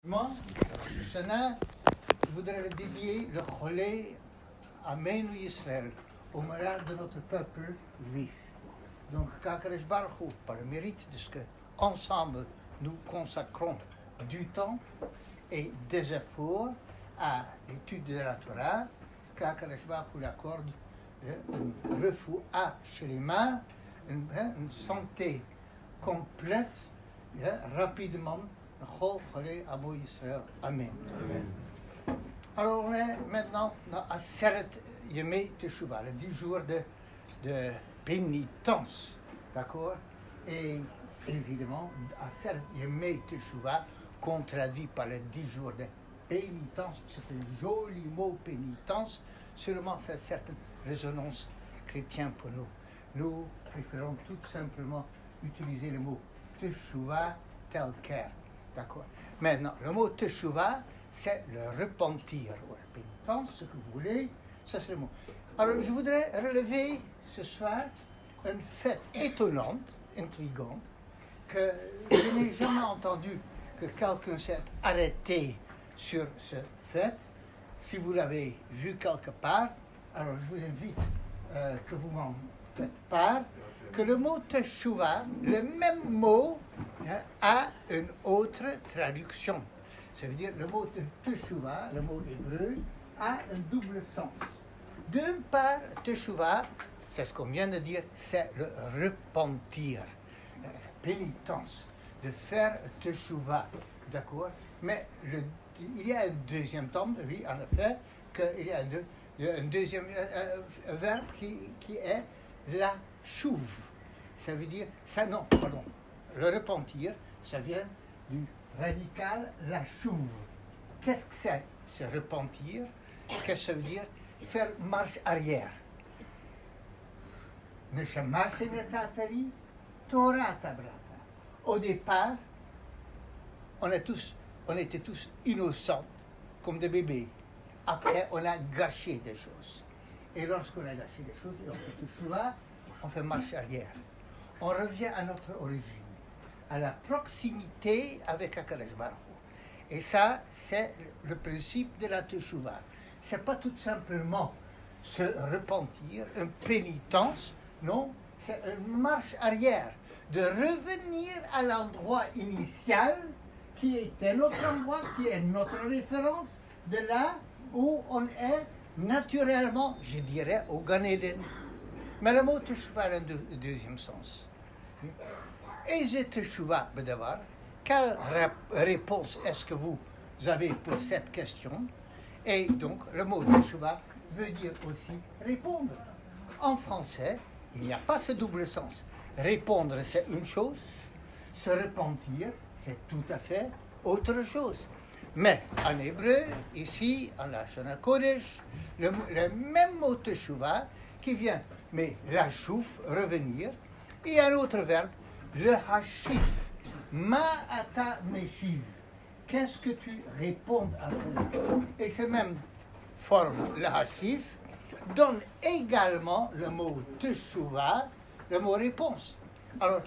Moi, Shana, je voudrais le dédier le relais à Meinu Israël, au malheur de notre peuple juif. Donc, Kakaresh Baruch Hu, par le mérite de ce que ensemble nous consacrons du temps et des efforts à l'étude de la Torah, Kakaresh Baruch Hu l'accorde un refoua shlema, une santé complète, rapidement. Amen. Alors on est maintenant à Seret Yemei Teshuvah, les 10 jours de pénitence, d'accord? Et évidemment, à Seret Yemei Teshuvah, contradit par les 10 jours de pénitence, c'est un joli mot pénitence, seulement c'est une certaine résonance chrétienne pour nous. Nous préférons tout simplement utiliser le mot Teshuvah tel quel. D'accord. Maintenant, le mot Teshuvah, c'est le repentir, ou la pénitence, ce que vous voulez, ça c'est le mot. Alors, je voudrais relever ce soir une fête étonnante, intrigante, que je n'ai jamais entendu que quelqu'un s'est arrêté sur cette fête. Si vous l'avez vu quelque part, alors je vous invite que vous m'en faites part, que le mot Teshuvah, le même mot, a une autre traduction. Ça veut dire le mot Teshuvah, le mot hébreu, a un double sens. D'une part, Teshuvah, c'est ce qu'on vient de dire, c'est le repentir, la pénitence, de faire Teshuvah, d'accord? Mais il y a un deuxième temps, oui, en effet, qu'il y a un deuxième verbe qui est la chouv. Ça veut dire, le repentir, ça vient du radical la chouv. Qu'est-ce que c'est, se repentir? Qu'est-ce que ça veut dire? Faire marche arrière. Neshamashenetatari, Torah tabrata. Au départ, on était tous innocents, comme des bébés. Après, on a gâché des choses. Et lorsqu'on a gâché des choses, et on fait Teshuvah, on fait marche arrière. On revient à notre origine, à la proximité avec Akadosh Baruch Hu. Et ça, c'est le principe de la Teshuvah. Ce n'est pas tout simplement se repentir, une pénitence, non, c'est une marche arrière, de revenir à l'endroit initial qui était notre endroit, qui est notre référence, de là où on est naturellement, je dirais, au Gan Eden. Mais le mot Teshuvah a un deuxième sens. Et Teshuvah, Bedavar, quelle réponse est-ce que vous avez pour cette question? Et donc, le mot Teshuvah veut dire aussi répondre. En français, il n'y a pas ce double sens. Répondre, c'est une chose. Se repentir, c'est tout à fait autre chose. Mais en hébreu, ici, en Lashon HaKodesh, le même mot Teshuvah qui vient, mais la chouf, revenir, et un autre verbe, le hashif. Ma'ata meshiv. Qu'est-ce que tu réponds à cela? Et cette même forme, le hashif, donne également le mot Teshuvah, le mot réponse. Alors,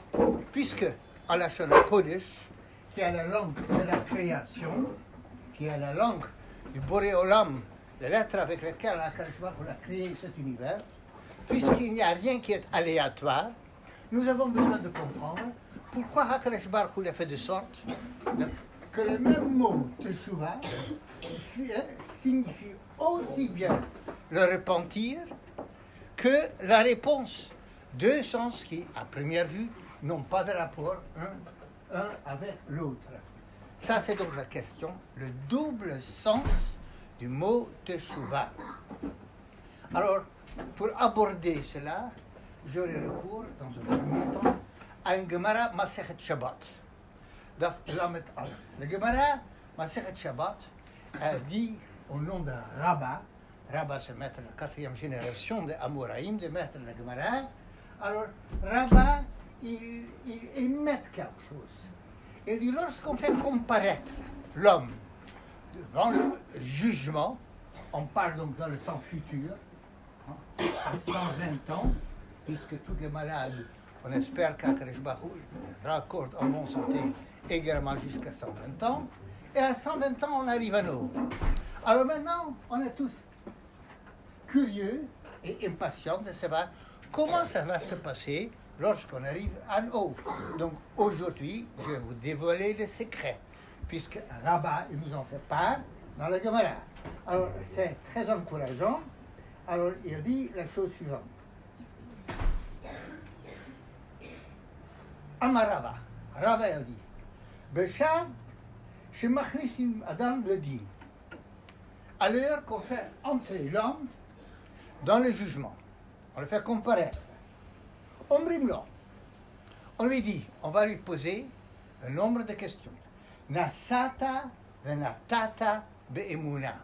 puisque en Lashon HaKodesh, qui est la langue de la création, qui est la langue du Boré Olam, la lettre avec laquelle Akadosh Baruch Hu a créé cet univers, puisqu'il n'y a rien qui est aléatoire, nous avons besoin de comprendre pourquoi Akadosh Baruch Hu l'a fait de sorte que le même mot Teshuvah signifie aussi bien le repentir que la réponse. Deux sens qui, à première vue, n'ont pas de rapport un avec l'autre. Ça, c'est donc la question, le double sens du mot Teshuvah. Alors, pour aborder cela, j'aurai recours, dans un premier temps, à une Gemara Masechet Shabbat. Daf Lamed Aleph. La Gemara Masechet Shabbat dit au nom de Rabba, Rabba c'est maître de la 4e génération des Amoraïm, des maîtres de la Gemara. Alors, Rabba, il émet quelque chose. Il dit, lorsqu'on fait comparaître l'homme devant le jugement, on parle donc dans le temps futur, à 120 ans, puisque tous les malades, on espère qu'Akadosh Baruch Hu raccorde en bonne santé également jusqu'à 120 ans, Et à 120 ans, on arrive à nous. Alors maintenant, on est tous curieux et impatients de savoir comment ça va se passer lorsqu'on arrive en haut. Donc aujourd'hui, je vais vous dévoiler le secret, puisque Rabbah nous en fait part dans la Gemara. Alors c'est très encourageant. Alors il dit la chose suivante. Amar Rabbah il dit, Béchar, chez Machnissim Adam le dit, à l'heure qu'on fait entrer l'homme dans le jugement, on le fait comparaître. On lui dit, on va lui poser un nombre de questions. Nasata venatata be'emuna.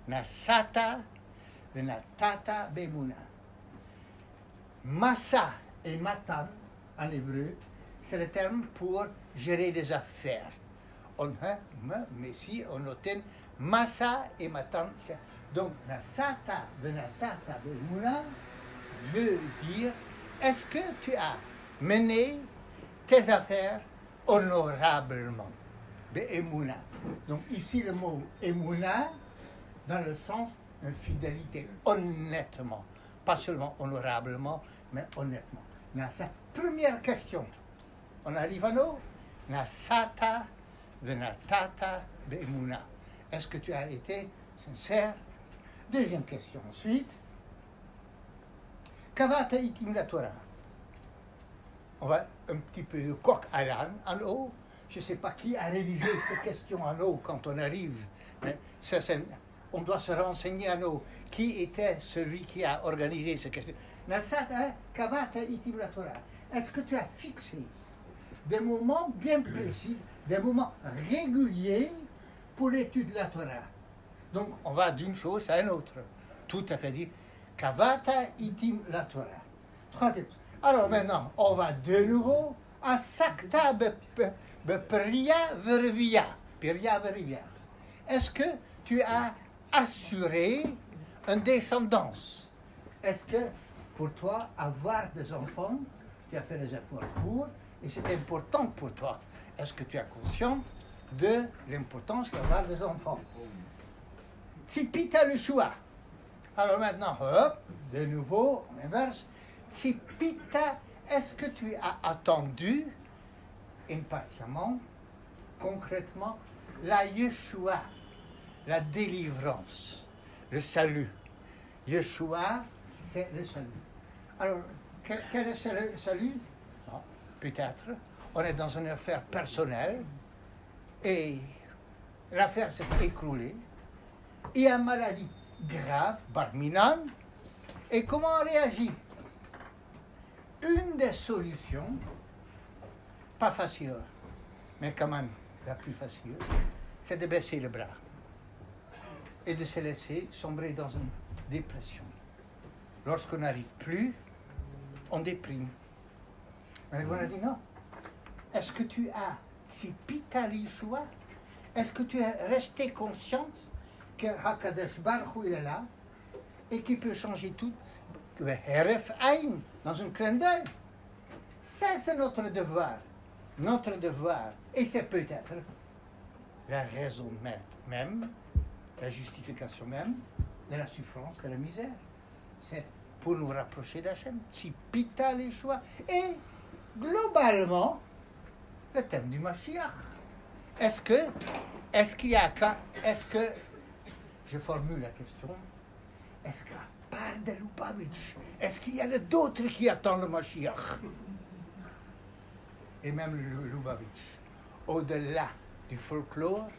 Nasata venatata be'emuna. Massa et matan, en hébreu, c'est le terme pour gérer des affaires. Mais si on notait massa et matan, donc nasata venatata be'emuna veut dire est-ce que tu as mené tes affaires honorablement? Be'emuna. Donc ici le mot emuna dans le sens de fidélité, honnêtement. Pas seulement honorablement, mais honnêtement. Première question. On arrive à nous. Nasata venatata be'emuna. Est-ce que tu as été sincère? Deuxième question ensuite. Kavata itim la Torah. On va un petit peu coq à l'âne en haut. Je ne sais pas qui a rédigé ces questions en haut quand on arrive. Mais on doit se renseigner en haut. Qui était celui qui a organisé ces questions? Kavata itim la Torah. Est-ce que tu as fixé des moments bien précis, des moments réguliers pour l'étude de la Torah? Donc on va d'une chose à une autre. Tout à fait dit. Kavata itim la Torah. Troisième. Alors maintenant, on va de nouveau à Sakta Bepriya Vervia. Est-ce que tu as assuré une descendance? Est-ce que pour toi, avoir des enfants, tu as fait des efforts pour, et c'est important pour toi? Est-ce que tu es conscient de l'importance d'avoir des enfants? Tzipita le choix. Alors maintenant, hop, de nouveau, on inverse. Tzipita, est-ce que tu as attendu impatiemment, concrètement, la Yeshua, la délivrance, le salut? Yeshua, c'est le salut. Alors, quel est le salut? Peut-être, on est dans une affaire personnelle et l'affaire s'est écroulée. Il y a une maladie grave, Barminan, et comment on réagit? Une des solutions, pas facile, mais quand même la plus facile, c'est de baisser le bras et de se laisser sombrer dans une dépression. Lorsqu'on n'arrive plus, on déprime. Mais on a dit non. Est-ce que tu as tzipita l'Yeshua? Est-ce que tu es resté consciente que Hakadosh Baruch Hu, il est là et qu'il peut changer tout, Heref Aïn, dans un clin d'œil? Ça, c'est notre devoir. Notre devoir. Et c'est peut-être la raison même, la justification même de la souffrance, de la misère. C'est pour nous rapprocher d'Hachem. Tzipita les choix. Et globalement, le thème du Mashiach. Est-ce que je formule la question, est-ce qu'à part de Lubavitch, est-ce qu'il y a d'autres qui attendent le Mashiach? Et même le Lubavitch, au-delà du folklore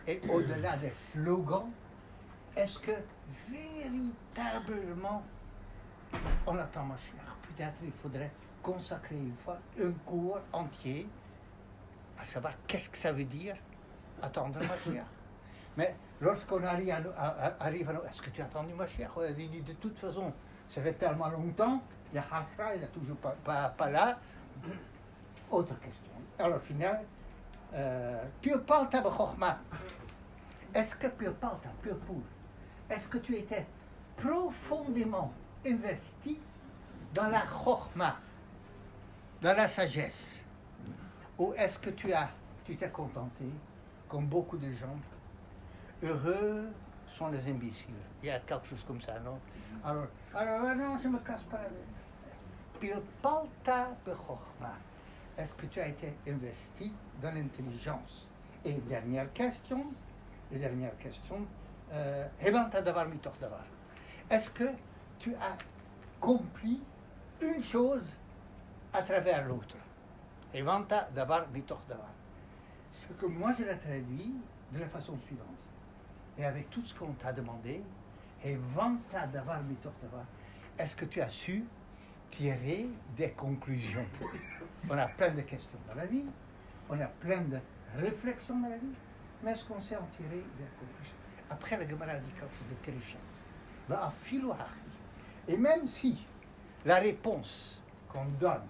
et au-delà des slogans, est-ce que véritablement on attend Mashiach? Peut-être il faudrait consacrer une fois un cours entier à savoir qu'est-ce que ça veut dire attendre le Mashiach. Mais lorsqu'on arrive à nous, est-ce que tu attends du Mashiach? On a dit de toute façon, ça fait tellement longtemps, il y a Hasra, il n'est toujours pas là. Autre question. Alors, au final, Pure Palta B'Chochma. Est-ce que Pure Palta, Pure Poule, est-ce que tu étais profondément investi dans la Chochma, dans la sagesse? Ou est-ce que tu t'es contenté, comme beaucoup de gens, heureux sont les imbéciles. Il y a quelque chose comme ça, non? Alors non, je me casse pas la tête. Pil palta bechokma. Est-ce que tu as été investi dans l'intelligence? Et dernière question, Hevanta davar mitoch davar. Est-ce que tu as compris une chose à travers l'autre? Hevanta davar mitoch davar. Ce que moi je l'ai traduit de la façon suivante. Et avec tout ce qu'on t'a demandé, Hevanta davar mitoch davar, est-ce que tu as su tirer des conclusions? On a plein de questions dans la vie, on a plein de réflexions dans la vie, mais est-ce qu'on sait en tirer des conclusions? Après, la Gemara dit quelque chose de terrifiant. Et même si la réponse qu'on donne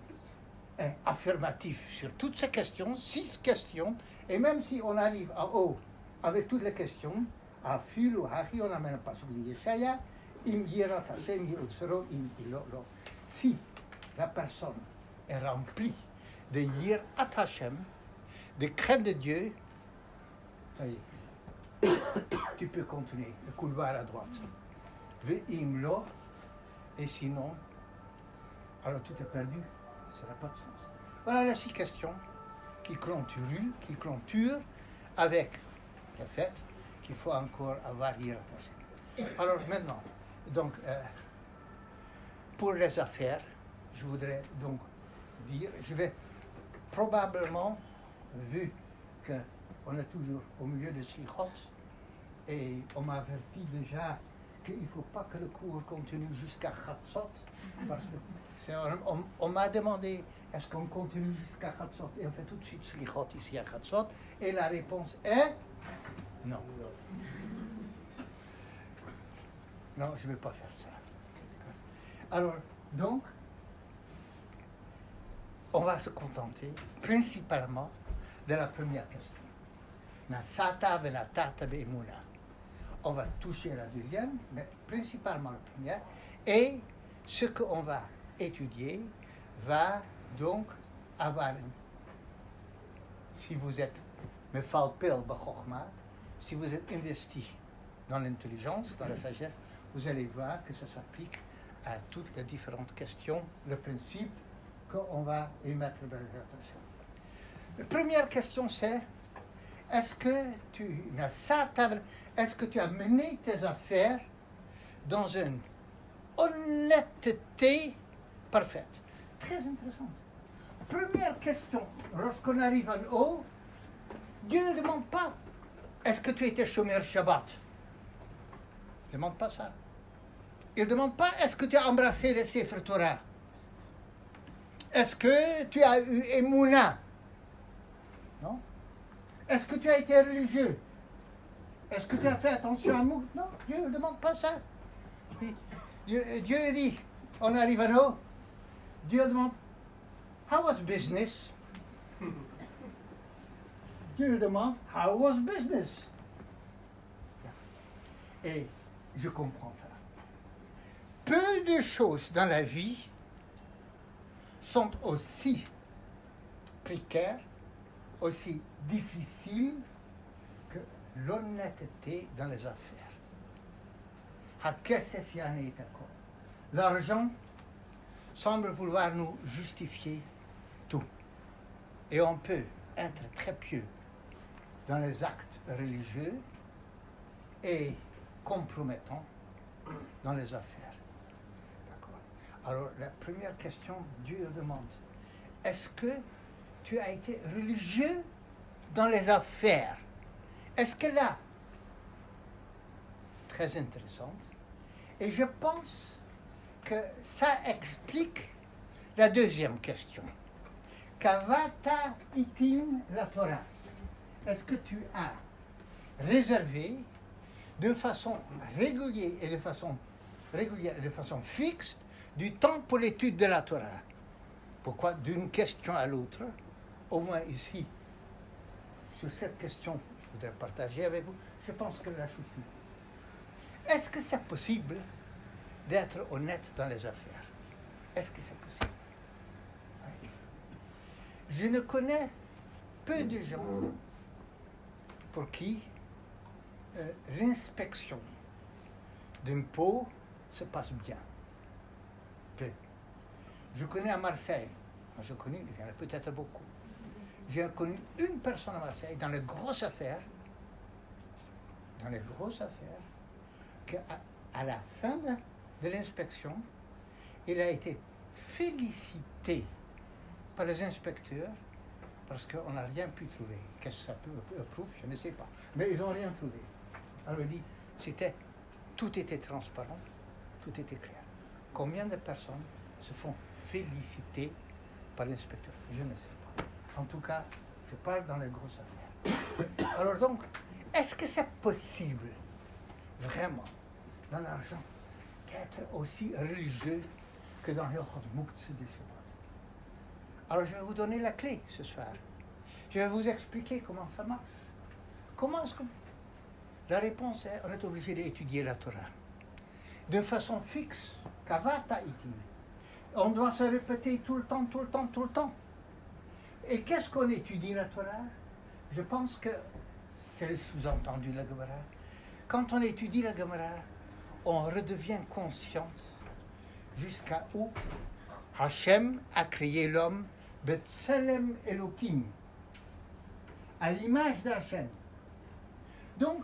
est affirmative sur toutes ces questions, 6 questions, et même si on arrive en haut avec toutes les questions, on n'amène pas sur l'Yeshaya, si la personne est remplie de Yirat Hashem, de crainte de Dieu, ça y est, tu peux continuer le couloir à droite. Et sinon, alors tout est perdu, ça n'a pas de sens. Voilà les 6 questions qui clôturent avec le fait qu'il faut encore avoir Yirat Hashem. Alors maintenant, donc, pour les affaires, je voudrais donc dire, je vais probablement, vu qu'on est toujours au milieu de Slichot, et on m'a averti déjà qu'il ne faut pas que le cours continue jusqu'à Chatzot, parce que on m'a demandé, est-ce qu'on continue jusqu'à Chatzot, et on fait tout de suite Slichot ici à Chatzot, et la réponse est non. Non, je ne vais pas faire ça. Alors, donc, on va se contenter principalement de la première question. Nasata venatata be'emuna. On va toucher la deuxième, mais principalement la première. Et ce qu'on va étudier va donc avoir, si vous êtes mefalpel b'chokhma, si vous êtes investi dans l'intelligence, dans la sagesse, vous allez voir que ça s'applique à toutes les différentes questions, le principe qu'on va émettre dans les attentions. La première question c'est, est-ce que tu as mené tes affaires dans une honnêteté parfaite? Très intéressant. Première question, lorsqu'on arrive en haut, Dieu ne demande pas, est-ce que tu étais chômeur Shabbat? Il ne demande pas ça. Il ne demande pas, est-ce que tu as embrassé le Sefer Torah? Est-ce que tu as eu Emouna? Non. Est-ce que tu as été religieux? Est-ce que tu as fait attention à nous? Non, Dieu ne demande pas ça. Dieu dit, on arrive à nous, Dieu demande, how was business? Dieu demande, how was business? Et je comprends ça. Peu de choses dans la vie sont aussi précaires, aussi difficiles que l'honnêteté dans les affaires. L'argent semble vouloir nous justifier tout. Et on peut être très pieux dans les actes religieux et compromettants dans les affaires. D'accord. Alors, la première question, Dieu demande, est-ce que tu as été religieux dans les affaires? Est-ce que là, très intéressante, et je pense que ça explique la deuxième question. Kavata itim la Torah. Est-ce que tu as réservé de façon régulière et de façon fixe du temps pour l'étude de la Torah? Pourquoi d'une question à l'autre, au moins ici, sur cette question, je voudrais partager avec vous, je pense que la chose suivante. Est-ce que c'est possible d'être honnête dans les affaires? Est-ce que c'est possible? Oui. Je ne connais peu de gens pour qui l'inspection d'un pot se passe bien. Peu. Je connais à Marseille, il y en a peut-être beaucoup. J'ai connu une personne à Marseille dans les grosses affaires, qu'à la fin de l'inspection, il a été félicité par les inspecteurs parce qu'on n'a rien pu trouver. Qu'est-ce que ça peut prouver? Je ne sais pas. Mais ils n'ont rien trouvé. Alors il dit, tout était transparent, tout était clair. Combien de personnes se font féliciter par l'inspecteur? Je ne sais pas. En tout cas, je parle dans les grosses affaires. Alors donc, est-ce que c'est possible, vraiment, dans l'argent, d'être aussi religieux que dans le Muktzah de Shabbat? Alors je vais vous donner la clé ce soir. Je vais vous expliquer comment ça marche. Comment est-ce que... La réponse est, on est obligé d'étudier la Torah. De façon fixe, kavata itim. On doit se répéter tout le temps. Et qu'est-ce qu'on étudie la Torah? Je pense que c'est le sous-entendu de la Gemara. Quand on étudie la Gemara, on redevient conscient jusqu'à où Hachem a créé l'homme Betselem Elohim, à l'image d'Hachem. Donc,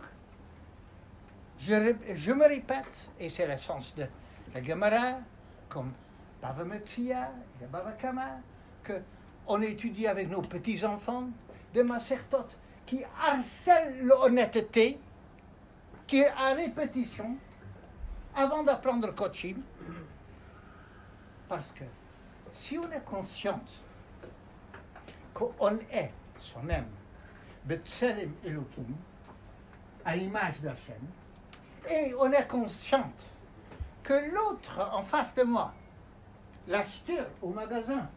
je me répète, et c'est le sens de la Gemara, comme Bava Metzia et Bava Kama, qu'on étudie avec nos petits-enfants, des macertotes qui harcèlent l'honnêteté, qui est à répétition, avant d'apprendre Kochim, parce que si on est conscient qu'on est soi-même Betselem Elohim, à l'image d'Hachem, et on est conscient que l'autre en face de moi, l'acheteur au magasin,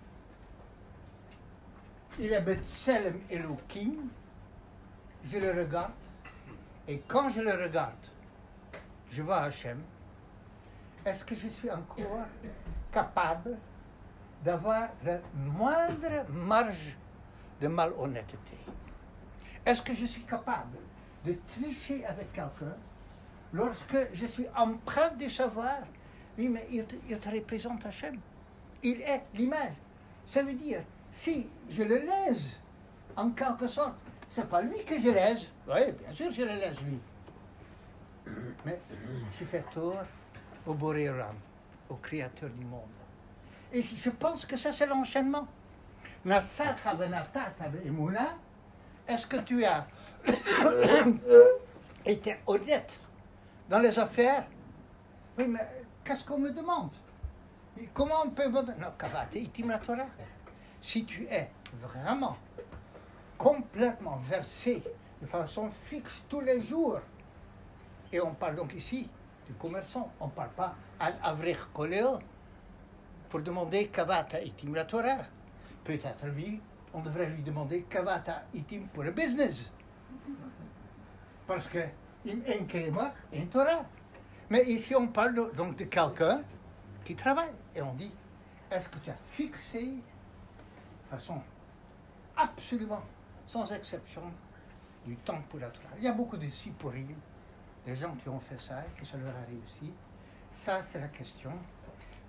il est Betselem Elohim, je le regarde, et quand je le regarde, je vois Hachem. Est-ce que je suis encore capable d'avoir la moindre marge de malhonnêteté? Est-ce que je suis capable de tricher avec quelqu'un lorsque je suis empreint de savoir, oui, mais il te représente Hachem. Il est l'image. Ça veut dire, si je le lèse, en quelque sorte, c'est pas lui que je lèse. Oui, bien sûr, je le lèse lui. Mais je fais tort au Boré Olam, au Créateur du monde. Et je pense que ça, c'est l'enchaînement. Nasata benatata be'emuna. Est-ce que tu as été honnête dans les affaires? Oui, mais qu'est-ce qu'on me demande? Comment on peut me dire? Non, kavate itim la Torah. Si tu es vraiment complètement versé de façon fixe tous les jours, et on parle donc ici du commerçant, on ne parle pas à Avrich Koléo pour demander kavata itim la Torah. Peut-être lui, on devrait lui demander kavata itim pour le business. Parce que im en kémach, en Torah. Mais ici, on parle donc de quelqu'un qui travaille. Et on dit, est-ce que tu as fixé de façon absolument sans exception du temps pour la Torah? Il y a beaucoup de sipurim, des gens qui ont fait ça et que ça leur a réussi. Ça, c'est la question.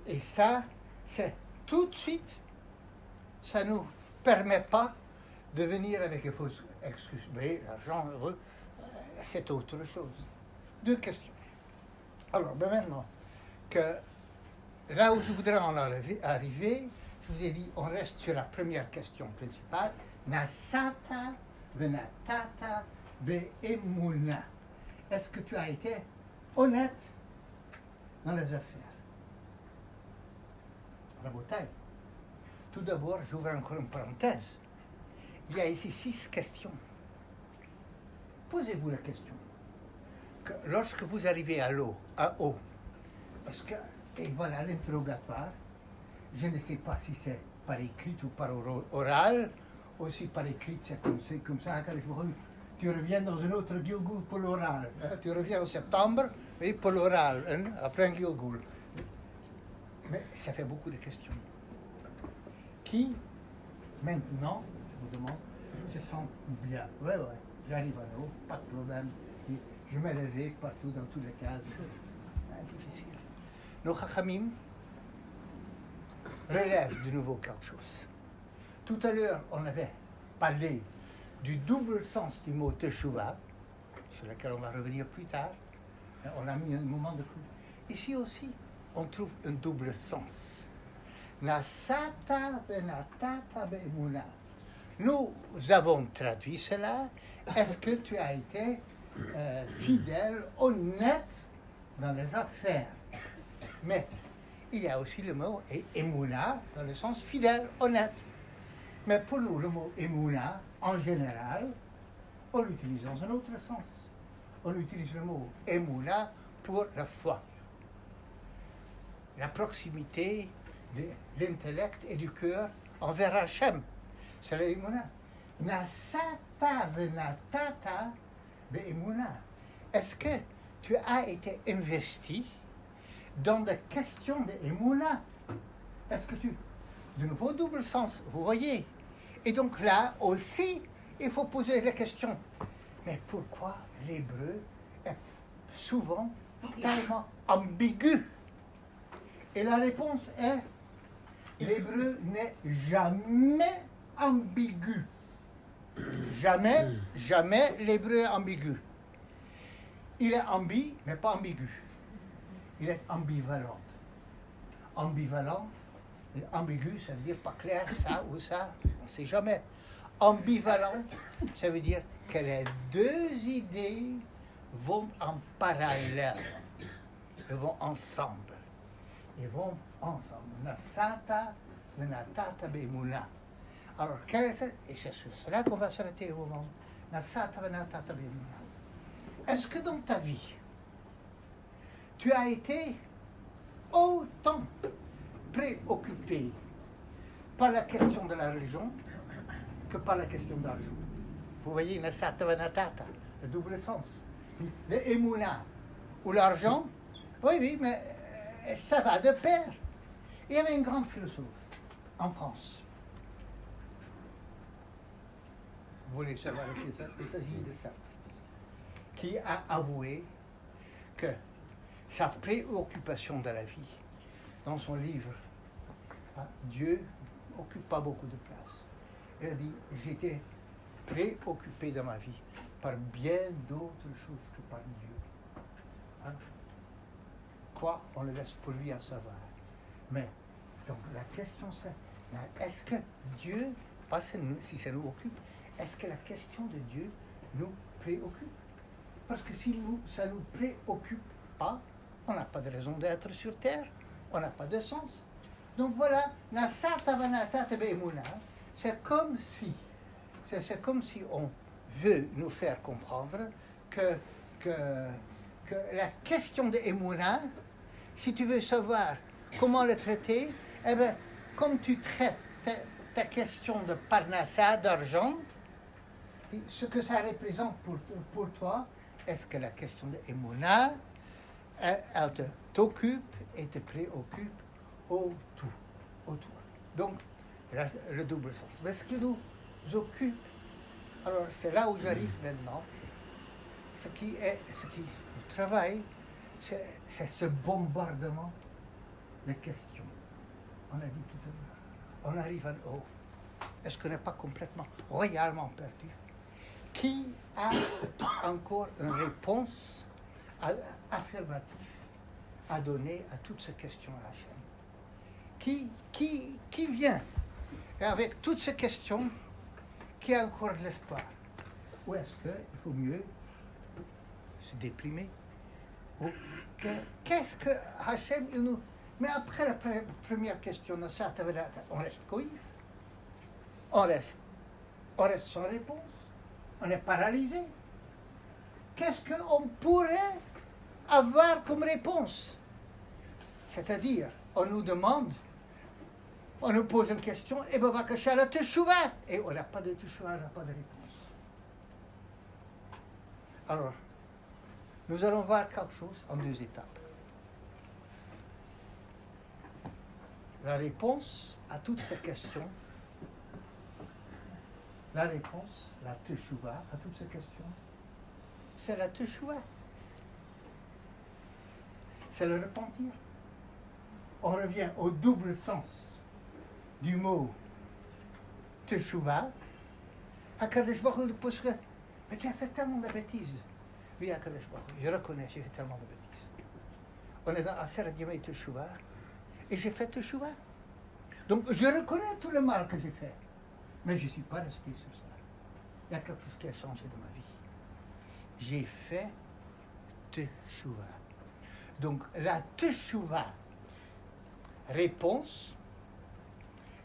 Et ça, c'est tout de suite, ça ne nous permet pas de venir avec des fausses excuses. Mais l'argent heureux, c'est autre chose. Deux questions. Alors, maintenant que là où je voudrais en arriver, je vous ai dit, on reste sur la première question principale. Nasata venatata be'emuna. Est-ce que tu as été honnête dans les affaires? Rabotai. Tout d'abord, j'ouvre encore une parenthèse. Il y a ici 6 questions. Posez-vous la question. Que lorsque vous arrivez à O, parce que, et voilà l'interrogatoire, je ne sais pas si c'est par écrit ou par oral, ou si par écrit c'est comme ça. Tu reviens dans un autre Gilgul pour l'oral. Tu reviens en septembre, oui, pour l'oral, hein, après un Gilgul. Mais ça fait beaucoup de questions. Qui, maintenant, je vous demande, se sent bien, ouais, j'arrive à l'eau, pas de problème. Je mets les aigues partout, dans toutes les cases. Difficile. Nos Chachamim relèvent de nouveau quelque chose. Tout à l'heure, on avait parlé du double sens du mot teshuva, sur lequel on va revenir plus tard. On a mis un moment de coup. Ici aussi, on trouve un double sens. Nasata venatata be'emuna. Nous avons traduit cela. Est-ce que tu as été fidèle, honnête dans les affaires? Mais il y a aussi le mot emuna dans le sens fidèle, honnête. Mais pour nous, le mot emuna, en général, on l'utilise dans un autre sens. On utilise le mot emuna pour la foi. La proximité de l'intellect et du cœur envers Hachem. C'est l'emuna. Nasata venatata be'emuna. Est-ce que tu as été investi dans des questions d'emuna? Est-ce que tu... De nouveau, double sens, vous voyez. Et donc là aussi, il faut poser la question. Mais pourquoi l'hébreu est souvent tellement ambigu? Et la réponse est, l'hébreu n'est jamais ambigu. Jamais, jamais l'hébreu est ambigu. Il est ambi, mais pas ambigu. Il est ambivalent. Ambivalent, et ambigu, ça veut dire pas clair, ça ou ça, on ne sait jamais. Ambivalent, ça veut dire que les deux idées vont en parallèle. Elles vont ensemble. Ils vont ensemble. Nasata, venatata, be'emuna. Alors, et c'est sur cela qu'on va s'arrêter au moment. Nasata, venatata, be'emuna. Est-ce que dans ta vie, tu as été autant préoccupé par la question de la religion que par la question d'argent? Vous voyez, nasata, venatata, le double sens. Le emuna ou l'argent, oui, mais ça va de pair. Il y avait un grand philosophe en France. Vous voulez savoir qui c'est? Il s'agit de Sartre, qui a avoué que sa préoccupation de la vie, dans son livre, Dieu n'occupe pas beaucoup de place. Il a dit, j'étais préoccupé dans ma vie par bien d'autres choses que par Dieu. Quoi, on le laisse pour lui à savoir. Mais, donc la question c'est, est-ce que Dieu, pas si ça nous occupe, est-ce que la question de Dieu nous préoccupe? Parce que si ça ne nous préoccupe pas, on n'a pas de raison d'être sur Terre, on n'a pas de sens. Donc voilà, c'est comme si on veut nous faire comprendre que la question de Emouna, si tu veux savoir comment le traiter, eh bien, comme tu traites ta question de parnassa, d'argent, ce que ça représente pour toi, est-ce que la question de Emouna, elle t'occupe et te préoccupe autour. Donc, le double sens. Mais ce qui nous occupe, alors c'est là où j'arrive maintenant, ce qui nous travaille, c'est ce bombardement de questions. On a dit tout à l'heure, on arrive en haut. Est-ce qu'on n'est pas complètement, royalement perdu? Qui a encore une réponse affirmative à donner à toutes ces questions à Hachem? Qui vient avec toutes ces questions, qui a encore de l'espoir? Ou est-ce qu'il faut mieux se déprimer? Qu'est-ce que Hachem il nous... Mais après la première question, on reste quoi? On reste sans réponse. On est paralysé. Qu'est-ce qu'on pourrait avoir comme réponse? C'est-à-dire, on nous demande, on nous pose une question, et bien, va cacher la teshuva. Et on n'a pas de teshuva, on n'a pas de réponse. Alors, nous allons voir quelque chose en deux étapes. La réponse à toutes ces questions La réponse, la teshuva à toutes ces questions, c'est la teshuva. C'est le repentir. On revient au double sens du mot teshuva. Akadosh Baruch Hu poserait, mais tu as fait tellement de bêtises. Oui, Akadosh Baruch Hu, je reconnais, j'ai fait tellement de bêtises. On est dans Aseret Yemei Teshuva, et j'ai fait teshuva. Donc je reconnais tout le mal que j'ai fait, mais je ne suis pas resté sur ça. Il y a quelque chose qui a changé dans ma vie. J'ai fait teshuva. Donc la teshuva, réponse,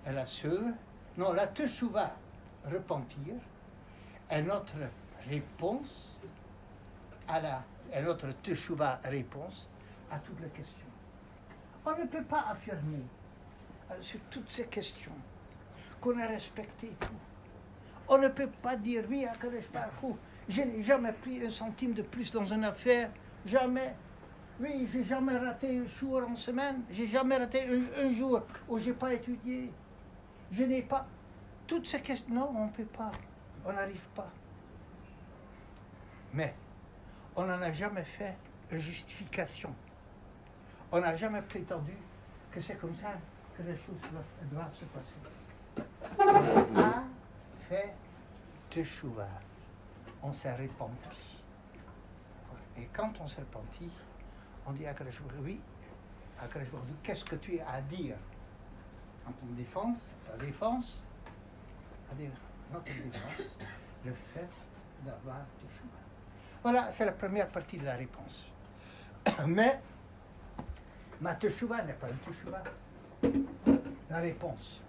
est la seule. Non, la teshuva, repentir, est notre réponse est notre teshuva, réponse à toutes les questions. On ne peut pas affirmer sur toutes ces questions qu'on a respecté tout. On ne peut pas dire oui à Kadosh Baruch Hu, je n'ai jamais pris un centime de plus dans une affaire, jamais. Oui, j'ai jamais raté un jour en semaine, j'ai jamais raté un jour où j'ai pas étudié. Je n'ai pas toutes ces questions. Non, on ne peut pas, on n'arrive pas. Mais on n'en a jamais fait une justification. On n'a jamais prétendu que c'est comme ça que les choses doivent se passer. On a fait teshuva. On s'est repenti. Et quand on s'est repenti, on dit à Akadosh Baruch Hu, oui, Akadosh Baruch Hu, qu'est-ce que tu as à dire en ton défense, ta défense, c'est-à-dire notre défense, le fait d'avoir teshuva. Voilà, c'est la première partie de la réponse. Mais ma teshuva n'est pas une teshuva. La réponse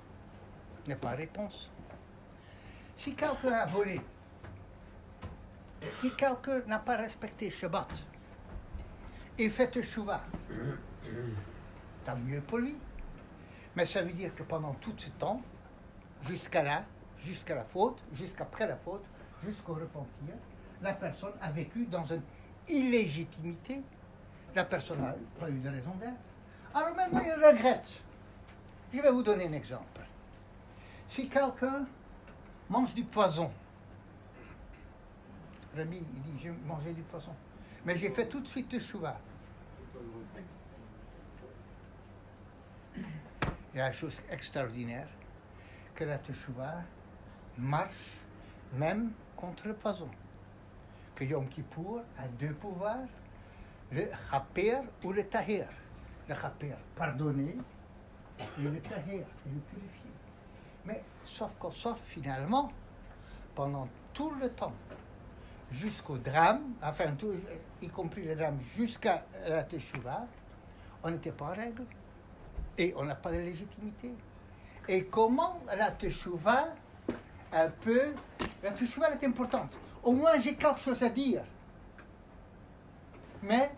n'est pas réponse. Si quelqu'un a volé, si quelqu'un n'a pas respecté Shabbat, il fait teshuva, tant mieux pour lui. Mais ça veut dire que pendant tout ce temps, jusqu'à là, jusqu'à la faute, jusqu'après la faute, jusqu'au repentir, la personne a vécu dans une illégitimité. La personne n'a pas eu de raison d'être. Alors maintenant, il regrette. Je vais vous donner un exemple. Si quelqu'un mange du poison, Rabbi, il dit, j'ai mangé du poison, mais j'ai fait tout de suite teshuva. Il y a une chose extraordinaire, que la teshuva marche même contre le poison. Que Yom Kippour a deux pouvoirs, le chaper ou le tahir. Le chaper, pardonner, et le tahir, et le purifier. Mais sauf finalement, pendant tout le temps, jusqu'au drame, enfin, tout, y compris le drame, jusqu'à la teshuva, on n'était pas en règle. Et on n'a pas de légitimité. Et comment la teshuva, la teshuva est importante. Au moins j'ai quelque chose à dire. Mais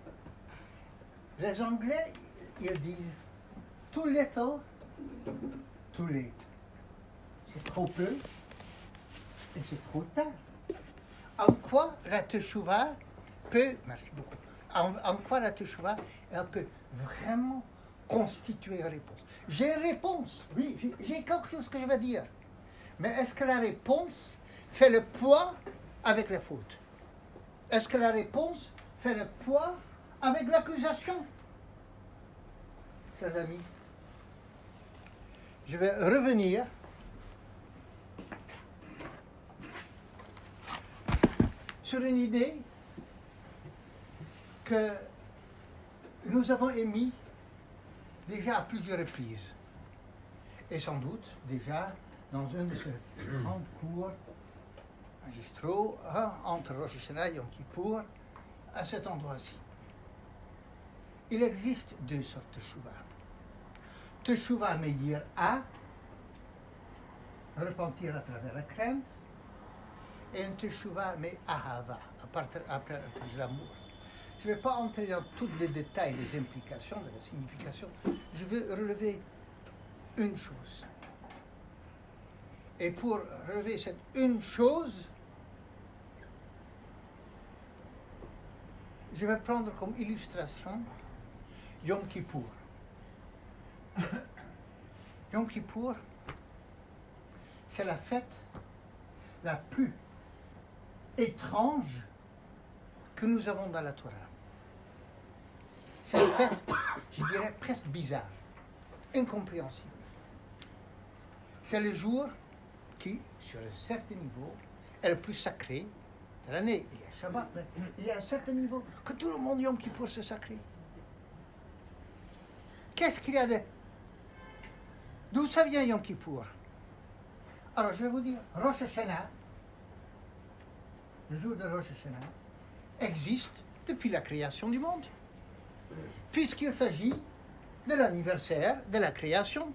les Anglais, ils disent too little, too late. C'est trop peu et c'est trop tard. En quoi la teshuva peut, merci beaucoup, en quoi la teshuva, elle peut vraiment constituer une réponse. J'ai une réponse, oui, j'ai quelque chose que je vais dire. Mais est-ce que la réponse fait le poids avec la faute? Est-ce que la réponse fait le poids avec l'accusation? Chers amis, je vais revenir sur une idée que nous avons émise déjà à plusieurs reprises, et sans doute déjà dans un de ces grands cours magistraux entre Rosh Hashanah et Yom Kippour, à cet endroit-ci. Il existe deux sortes de teshuva. Teshuva medir à, repentir à travers la crainte, et un teshuva mais ahava, à partir de l'amour. Je ne vais pas entrer dans tous les détails des implications, de la signification. Je veux relever une chose. Et pour relever cette une chose, je vais prendre comme illustration Yom Kippour. Yom Kippour, c'est la fête la plus étrange que nous avons dans la Torah. C'est un fait, je dirais, presque bizarre, incompréhensible. C'est le jour qui, sur un certain niveau, est le plus sacré de l'année. Il y a Shabbat, mais il y a un certain niveau que tout le monde Yom Kippour c'est sacré. Qu'est-ce qu'il y a de... D'où ça vient Yom Kippour? Alors je vais vous dire, Rosh Hashanah, le jour de Rosh Hashanah, existe depuis la création du monde, puisqu'il s'agit de l'anniversaire de la création.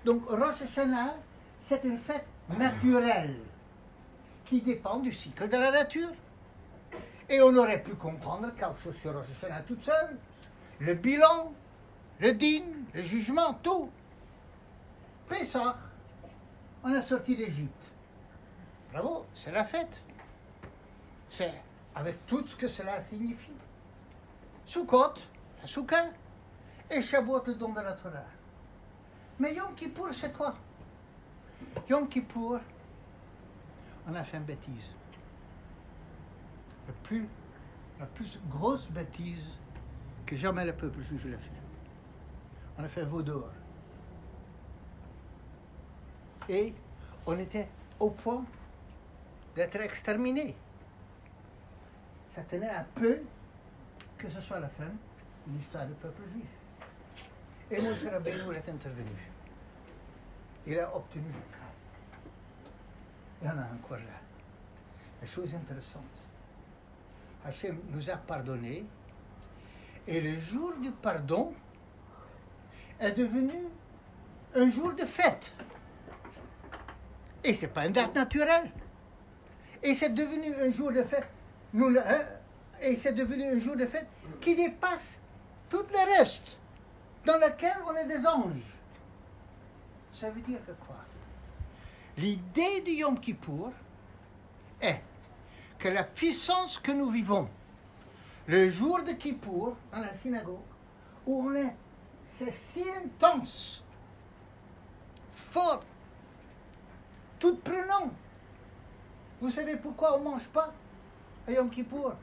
Donc Rosh Hashanah, c'est une fête naturelle qui dépend du cycle de la nature. Et on aurait pu comprendre quelque chose sur Rosh Hashanah toute seule. Le bilan, le dîn, le jugement, tout. Pessah, on est sorti d'Égypte. Bravo, c'est la fête. C'est avec tout ce que cela signifie. Sukkot, la Souka, et Shavuot, le don de la Torah. Mais Yom Kippour, c'est quoi? Yom Kippour, on a fait une bêtise. La plus grosse bêtise que jamais le peuple juif l'a fait. On a fait veau d'or. Et on était au point d'être exterminés. Ça tenait un peu que ce soit la fin de l'histoire du peuple juif. Et Moshe Rabbeinu est intervenu. Il a obtenu la grâce. Et on a encore là. La chose intéressante. Hachem nous a pardonné. Et le jour du pardon est devenu un jour de fête. Et ce n'est pas une date naturelle. Et c'est devenu un jour de fête. Et c'est devenu un jour de fête qui dépasse tout le reste, dans lequel on est des anges. Ça veut dire que quoi? L'idée du Yom Kippour est que la puissance que nous vivons, le jour de Kippour, dans la synagogue, où c'est si intense, fort, tout prenant. Vous savez pourquoi on ne mange pas à Yom Kippour?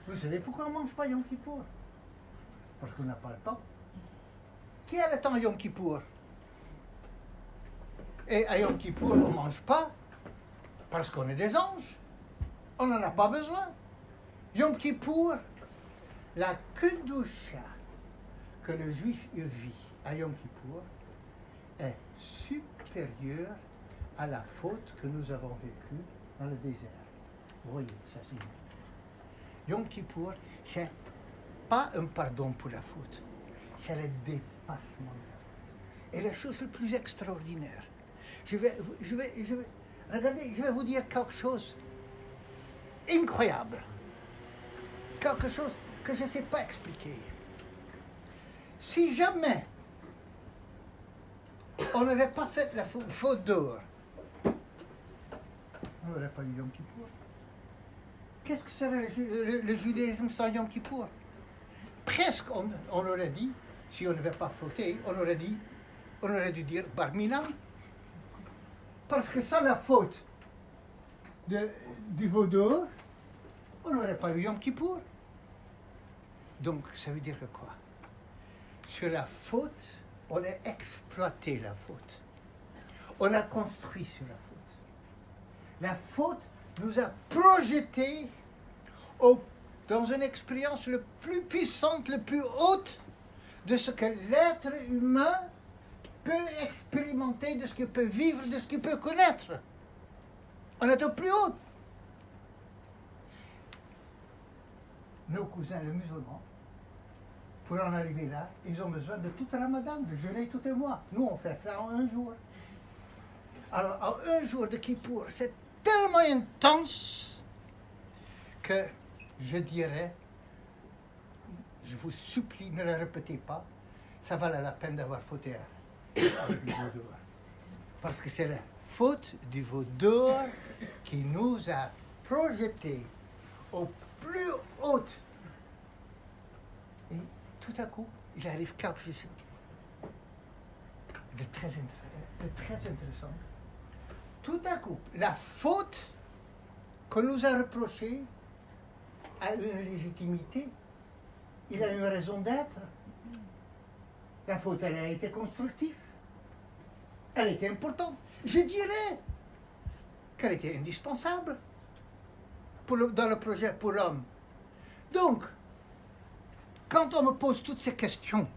Vous savez pourquoi on ne mange pas à Yom Kippour? Parce qu'on n'a pas le temps. Qui a le temps à Yom Kippour? Et à Yom Kippour, on ne mange pas parce qu'on est des anges. On n'en a pas besoin. Yom Kippour, la kedusha que le juif vit à Yom Kippour est supérieure à la faute que nous avons vécue dans le désert. Vous voyez, ça c'est Yom Kippour, c'est pas un pardon pour la faute, c'est le dépassement de la faute. Et la chose la plus extraordinaire, regardez, je vais vous dire quelque chose incroyable, quelque chose que je ne sais pas expliquer. Si jamais on n'avait pas fait la faute d'or, on n'aurait pas eu Yom Kippour. Qu'est-ce que serait le judaïsme sans Yom Kippour? Presque, on aurait dit, si on n'avait pas fauté, on aurait dû dire Bar Minan. Parce que sans la faute du veau d'or, on n'aurait pas eu Yom Kippour. Donc, ça veut dire que quoi? Sur la faute, on a exploité la faute. On a construit sur la faute. La faute nous a projetés dans une expérience le plus puissante, le plus haute de ce que l'être humain peut expérimenter, de ce qu'il peut vivre, de ce qu'il peut connaître. On est au plus haut. Nos cousins, les musulmans, pour en arriver là, ils ont besoin de tout un ramadan, de jeûner tout un mois. Nous, on fait ça en un jour. Alors, en un jour de Kippour, c'est tellement intense que je dirais, je vous supplie, ne le répétez pas, ça valait la peine d'avoir fauté avec le veau d'or. Parce que c'est la faute du veau d'or qui nous a projetés au plus haut. Et tout à coup, il arrive quelque chose de très intéressant. tout à coup, la faute qu'on nous a reprochée a une légitimité, il a une raison d'être. La faute, elle a été constructive, elle était importante. Je dirais qu'elle était indispensable dans le projet pour l'homme. Donc, quand on me pose toutes ces questions,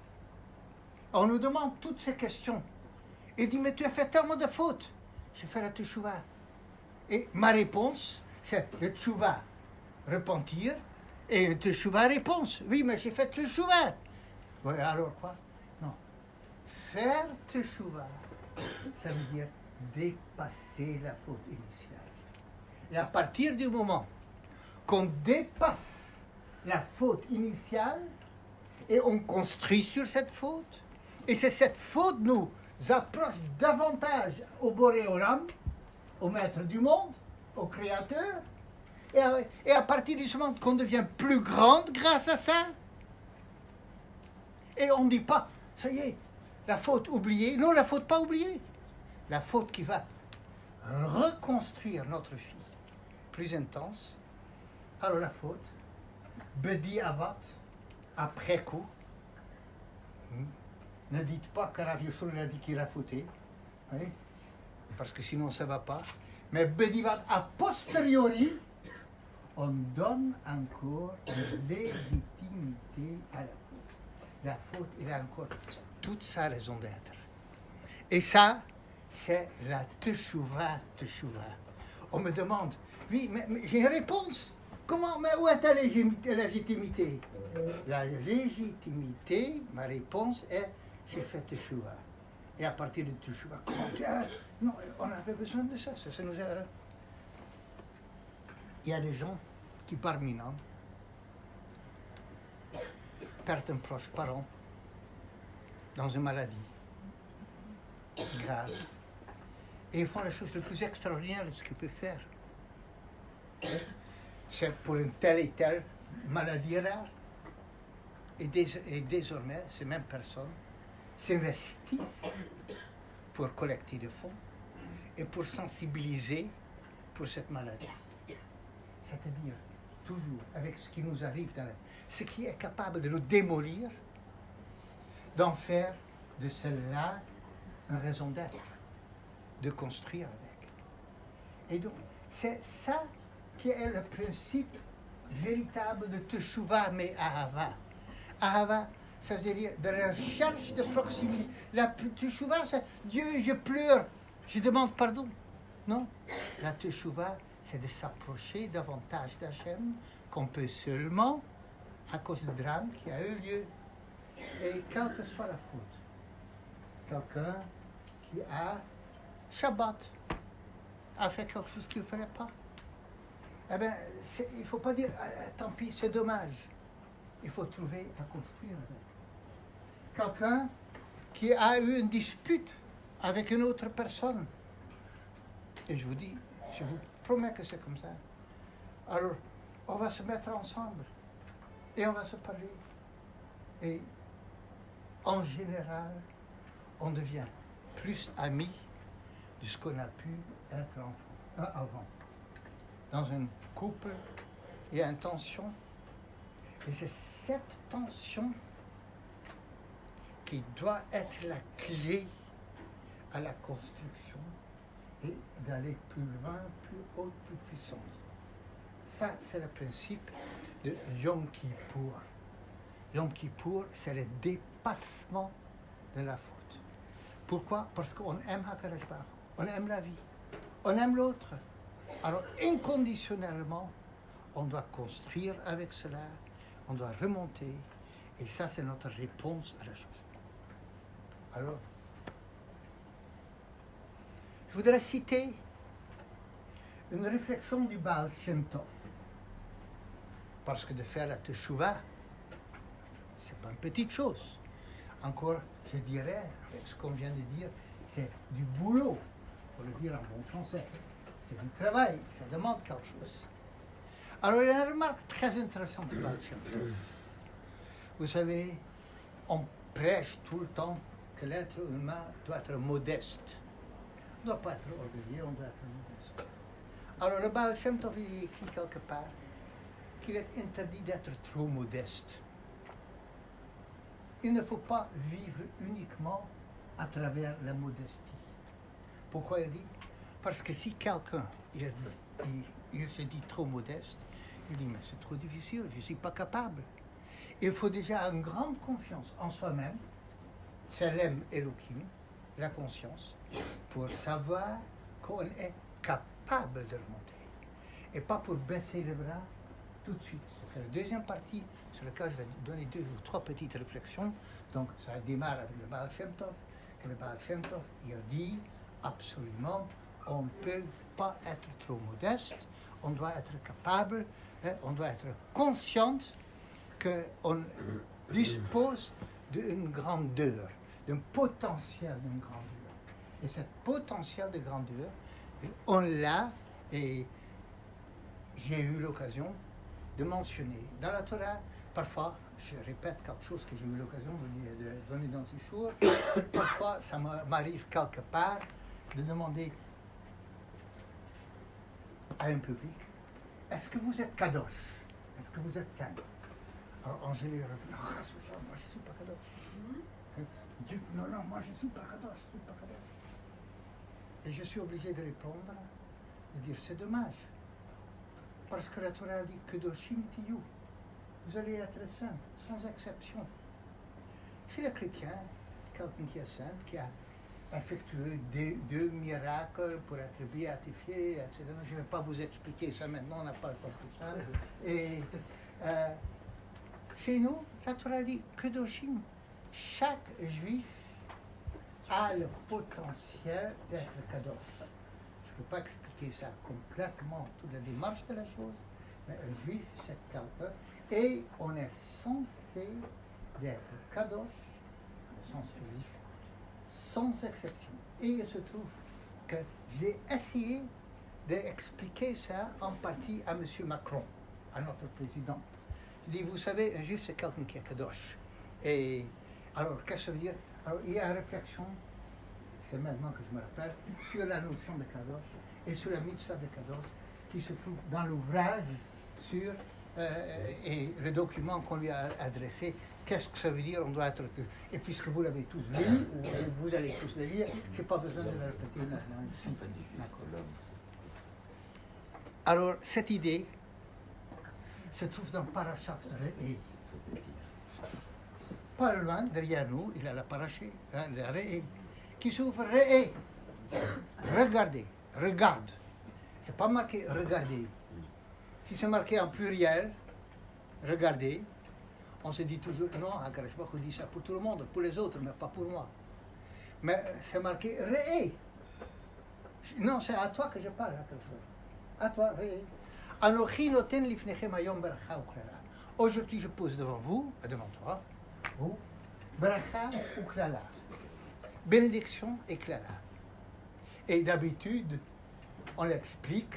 on nous demande toutes ces questions, et dit, mais tu as fait tellement de fautes, je fais la teshuva. Et ma réponse, c'est le teshuva, repentir, et une teshuva réponse. Oui, mais j'ai fait teshuva. Oui, alors quoi? Non. Faire teshuva, ça veut dire dépasser la faute initiale. Et à partir du moment qu'on dépasse la faute initiale, et on construit sur cette faute, et c'est cette faute nous approche davantage au Boréolam, au maître du monde, au créateur, et à partir du moment qu'on devient plus grande grâce à ça, et on ne dit pas, ça y est, la faute oubliée, non, la faute pas oubliée, la faute qui va reconstruire notre vie plus intense, alors la faute, Bedi Avat, après coup, ne dites pas que Rav Yeshua a dit qu'il a fauté, oui, parce que sinon ça ne va pas. Mais Bedivat a posteriori, on donne encore une légitimité à la faute. La faute, il a encore toute sa raison d'être. Et ça, c'est la teshuva. On me demande, oui, mais j'ai une réponse. Comment, mais où est la légitimité? La légitimité, ma réponse est, j'ai fait teshuva. Et à partir de teshuva, non, on avait besoin de ça, ça nous a... Il y a des gens qui, parmi nous, perdent un proche parent dans une maladie grave. Et ils font la chose la plus extraordinaire de ce qu'ils peuvent faire. C'est pour une telle et telle maladie rare. Et désormais, ces mêmes personnes s'investissent pour collecter des fonds et pour sensibiliser pour cette maladie. C'est-à-dire, toujours, avec ce qui nous arrive, ce qui est capable de nous démolir, d'en faire de celle-là une raison d'être, de construire avec. Et donc, c'est ça qui est le principe véritable de Teshuva, mais Ahava. Ahava, ça veut dire de la recherche de proximité. La Teshuva, c'est Dieu, je pleure, je demande pardon. Non, la Teshuva, c'est de s'approcher davantage d'Hachem qu'on peut seulement à cause du drame qui a eu lieu. Et quelle que soit la faute, quelqu'un qui a Shabbat a fait quelque chose qu'il ne fallait pas. Eh bien, il ne faut pas dire tant pis, c'est dommage. Il faut trouver à construire avec. Quelqu'un qui a eu une dispute avec une autre personne. Et je vous dis, je vous promets que c'est comme ça. Alors, on va se mettre ensemble et on va se parler. Et en général, on devient plus amis de ce qu'on a pu être avant. Dans un couple, il y a une tension. Et c'est cette tension qui doit être la clé à la construction et d'aller plus loin, plus haut, plus puissant. Ça, c'est le principe de Yom Kippour. Yom Kippour, c'est le dépassement de la faute. Pourquoi? Parce qu'on aime HaKadosh Baruch Hu, on aime la vie, on aime l'autre. Alors, inconditionnellement, on doit construire avec cela, on doit remonter, et ça, c'est notre réponse à la chose. Alors, je voudrais citer une réflexion du Baal Shem Tov. Parce que de faire la teshuva, c'est pas une petite chose. Encore, je dirais, avec ce qu'on vient de dire, c'est du boulot, pour le dire en bon français. C'est du travail, ça demande quelque chose. Alors, il y a une remarque très intéressante du Baal Shem Tov. Vous savez, on prêche tout le temps que l'être humain doit être modeste. ne doit pas être orgueilleux, on doit être modeste. Alors le Baal Shem Tov, il écrit quelque part qu'il est interdit d'être trop modeste. Il ne faut pas vivre uniquement à travers la modestie. Pourquoi il dit? Parce que si quelqu'un il se dit trop modeste, il dit mais c'est trop difficile, je ne suis pas capable. Il faut déjà une grande confiance en soi-même, Selem Elohim, la conscience, pour savoir qu'on est capable de remonter. Et pas pour baisser les bras tout de suite. C'est la deuxième partie sur laquelle je vais donner 2 ou 3 petites réflexions. Donc ça démarre avec le Baal Shem Tov. Et le Baal Shem Tov, il dit absolument, on ne peut pas être trop modeste, on doit être capable, on doit être conscient qu'on dispose d'une grandeur, d'un potentiel d'une grandeur. Et ce potentiel de grandeur, on l'a, et j'ai eu l'occasion de mentionner dans la Torah. Parfois, je répète quelque chose que j'ai eu l'occasion de donner dans ce jour. Parfois, ça m'arrive quelque part de demander à un public, est-ce que vous êtes kadosh? Est-ce que vous êtes saint? Alors, Angélie répond, moi je ne suis pas kadosh. Dieu, non, moi je ne suis pas kadosh, je ne suis pas kadosh. Et je suis obligé de répondre, de dire, c'est dommage. Parce que la Torah dit que Kedoshim Tiyu, vous allez être saint, sans exception. Chez les chrétiens, quelqu'un qui est saint, qui a effectué 2 miracles pour être béatifié, etc. Je ne vais pas vous expliquer ça maintenant, on n'a pas le temps pour ça. Et chez nous, la Torah dit Kedoshim, chaque juif a le potentiel d'être kadosh. Je ne peux pas expliquer ça complètement, toute la démarche de la chose, mais un juif, c'est quelqu'un, et on est censé d'être kadosh, au sens juif, sans exception. Et il se trouve que j'ai essayé d'expliquer ça en partie à M. Macron, à notre président. Je dis, vous savez, un juif, c'est quelqu'un qui est kadosh. Et alors, qu'est-ce que ça veut dire? Alors, il y a une réflexion, c'est maintenant que je me rappelle, sur la notion de kadosh et sur la mitzvah de kadosh qui se trouve dans l'ouvrage sur et le document qu'on lui a adressé. Qu'est-ce que ça veut dire? On doit être. Et puisque vous l'avez tous lu, ou vous allez tous le lire, je n'ai pas besoin de le répéter maintenant ici. Alors, cette idée se trouve dans Parashat Re'eh. Pas loin, derrière nous, il y a la Parashat Re'eh, qui s'ouvre Re'eh. Regardez, regarde. C'est pas marqué regardez. Si c'est marqué en pluriel, regardez, on se dit toujours, non, Akadosh Baruch Hu dit ça pour tout le monde, pour les autres, mais pas pour moi. Mais c'est marqué Re'eh. Non, c'est à toi que je parle, Akadosh Baruch Hu. À toi, Re'eh. Anochi noten lifnechem hayom beracha uklala. Aujourd'hui, je pose devant vous, devant toi, vous, beracha uklala. Bénédiction et klala. Et d'habitude, on explique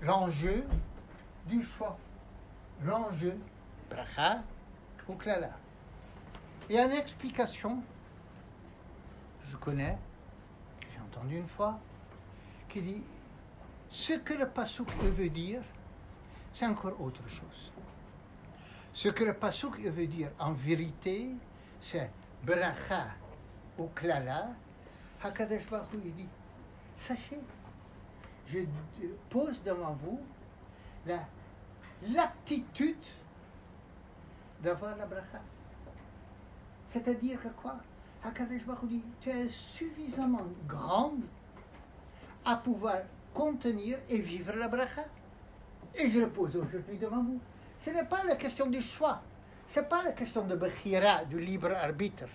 l'enjeu du choix. L'enjeu, bracha ou klala. Il y a une explication, je connais, que j'ai entendu une fois, qui dit ce que le pasuk veut dire, c'est encore autre chose. Ce que le pasuk veut dire en vérité, c'est bracha ou klala. Hakadosh Baruch Hu dit, sachez, je pose devant vous l'aptitude d'avoir la bracha. C'est-à-dire que quoi? Hakadosh Baruch Hu dit, tu es suffisamment grande à pouvoir contenir et vivre la bracha. Et je le pose aujourd'hui devant vous. Ce n'est pas la question du choix, ce n'est pas la question de bechira, du libre arbitre.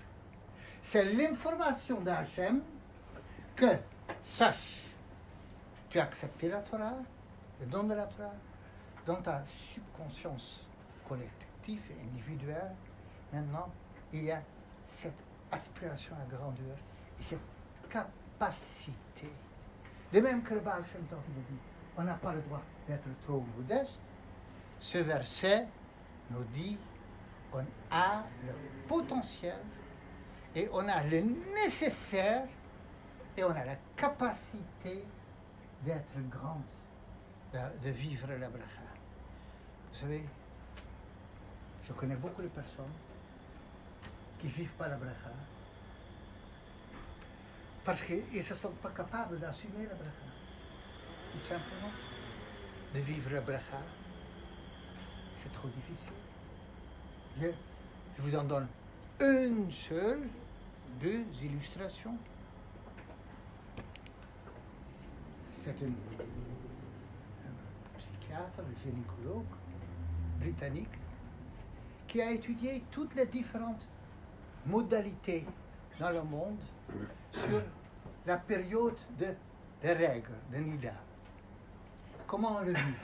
C'est l'information d'Hachem que, sache, tu as accepté la Torah, le don de la Torah, dans ta subconscience collective et individuelle. Maintenant, il y a cette aspiration à grandeur et cette capacité. De même que le Baal Shem Tov dit, on n'a pas le droit d'être trop modeste. Ce verset nous dit, on a le potentiel et on a le nécessaire et on a la capacité d'être grand, de vivre la bracha. Vous savez, je connais beaucoup de personnes qui ne vivent pas la bracha parce qu'ils ne se sentent pas capables d'assumer la bracha. Tout simplement, de vivre la bracha, c'est trop difficile. Je vous en donne une seule, 2 illustrations. C'est un psychiatre, un gynécologue britannique qui a étudié toutes les différentes modalités dans le monde sur la période des règles, de Nida. Comment on le vit.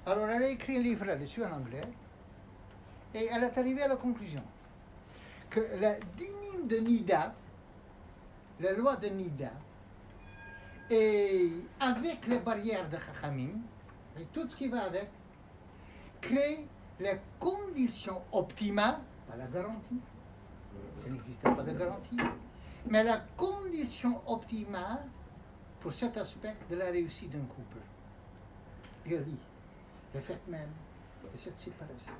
Alors elle a écrit un livre là-dessus en anglais et elle est arrivée à la conclusion que la dinim de Nida, la loi de Nida, et avec les barrières de Chachamim, et tout ce qui va avec, crée les conditions optimales, pas la garantie, ça n'existe pas de garantie, mais la condition optimale pour cet aspect de la réussite d'un couple. Et elle dit, le fait même de cette séparation,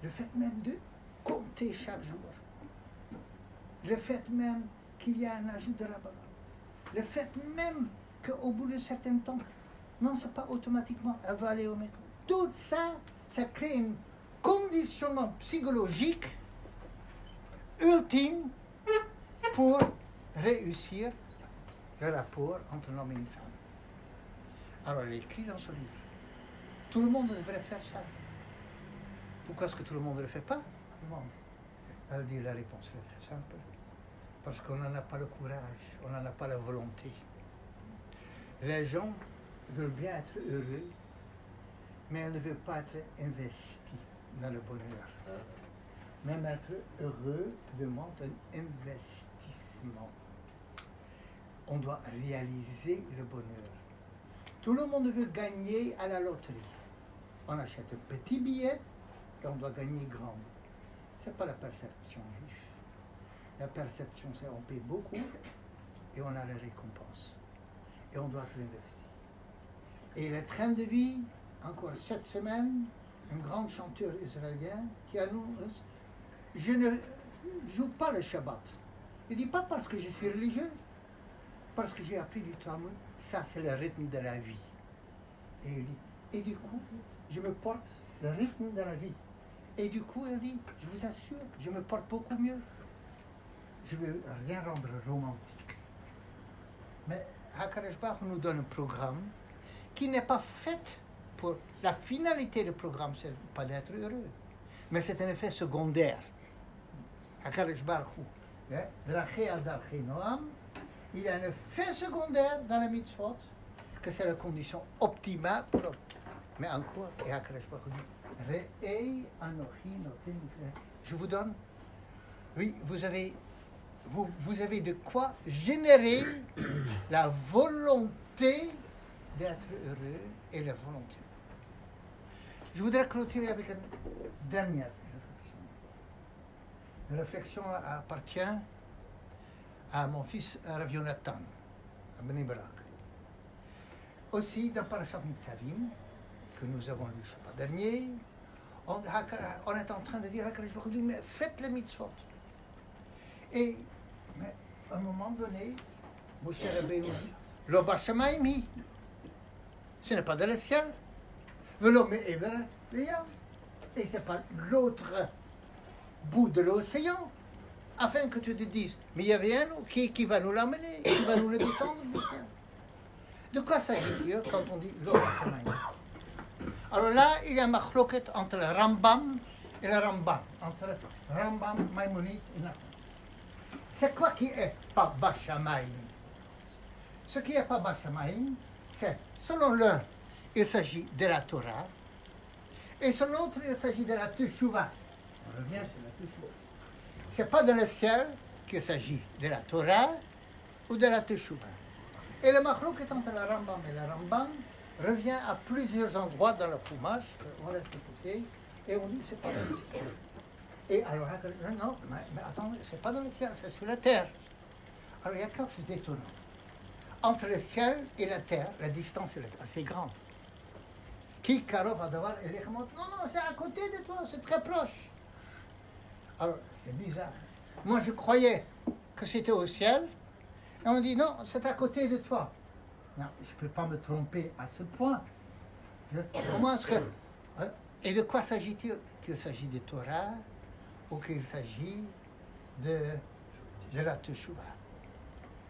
le fait même de compter chaque jour, le fait même qu'il y a un ajout de rabbin, le fait même qu'au bout de certain temps, non, c'est pas automatiquement, elle va aller au métro. Tout ça, ça crée un conditionnement psychologique ultime pour réussir le rapport entre un homme et une femme. Alors elle écrit dans son livre, tout le monde devrait faire ça. Pourquoi est-ce que tout le monde ne le fait pas? Elle dit la réponse est très simple. Parce qu'on n'en a pas le courage, on n'en a pas la volonté. Les gens veulent bien être heureux, mais ils ne veulent pas être investis dans le bonheur. Même être heureux demande un investissement. On doit réaliser le bonheur. Tout le monde veut gagner à la loterie. On achète un petit billet et on doit gagner grand. Ce n'est pas la perception juive. La perception, c'est on paye beaucoup et on a la récompense. Et on doit être investi. Et le train de vie, encore cette semaine, un grand chanteur israélien qui annonce, je ne joue pas le Shabbat. Il ne dit pas parce que je suis religieux, parce que j'ai appris du Talmud, ça c'est le rythme de la vie. Et il dit, et du coup, je me porte le rythme de la vie. Et du coup, il dit, je vous assure, je me porte beaucoup mieux. Je ne veux rien rendre romantique. Mais HaKadosh Baruch Hu nous donne un programme qui n'est pas fait pour... La finalité du programme, c'est pas d'être heureux, mais c'est un effet secondaire. HaKadosh Baruch Hu, Drachei al Darchei Noam, il y a un effet secondaire dans la mitzvot, que c'est la condition optimale. Mais encore, et HaKadosh Baruch Hu dit, Re'ei Anochi Noten Lifnei. Je vous donne, oui, vous avez de quoi générer la volonté d'être heureux et la volonté. Je voudrais clôturer avec une dernière réflexion. La réflexion appartient à mon fils Rav Yonatan, à Bnei Brak. Aussi, dans Parashat Nitzavim, que nous avons lu le Shabbat dernier, on est en train de dire à HaKadosh Baruch Hu, mais faites les mitzvot. Et mais à un moment donné, Moshe Rabbeinu dit, Lo bashamayim, ce n'est pas dans le ciel. Velo me'ever leyam. Et c'est pas l'autre bout de l'océan, afin que tu te dises, mais il y avait un qui va nous l'amener, qui va nous le descendre du ciel. De quoi s'agit-il quand on dit Lo bashamayim? Alors là, il y a un machloket entre le Rambam et le Rambam, entre Rambam, Maïmonide et Natan. C'est quoi qui est pas Bashamayim? Ce qui est pas Bashamayim, c'est, selon l'un, il s'agit de la Torah, et selon l'autre, il s'agit de la Teshuvah. On revient sur la Teshuvah. C'est pas dans le ciel qu'il s'agit de la Torah ou de la Teshuvah. Et le machloket entre le Rambam et le Rambam revient à plusieurs endroits dans le Chumash, on laisse de côté, et on dit c'est pas dans le ciel. Et alors, non, mais attendez, c'est pas dans le ciel, c'est sur la terre. Alors il y a quelque chose d'étonnant. Entre le ciel et la terre, la distance est assez grande. Qui Karov Adavar et les remonte? Non, c'est à côté de toi, c'est très proche. Alors, c'est bizarre. Moi, je croyais que c'était au ciel. Et on me dit, non, c'est à côté de toi. Non, je ne peux pas me tromper à ce point. Comment est-ce que... Et de quoi s'agit-il? Qu'il s'agit de Torah ou qu'il s'agit de la Teshuvah?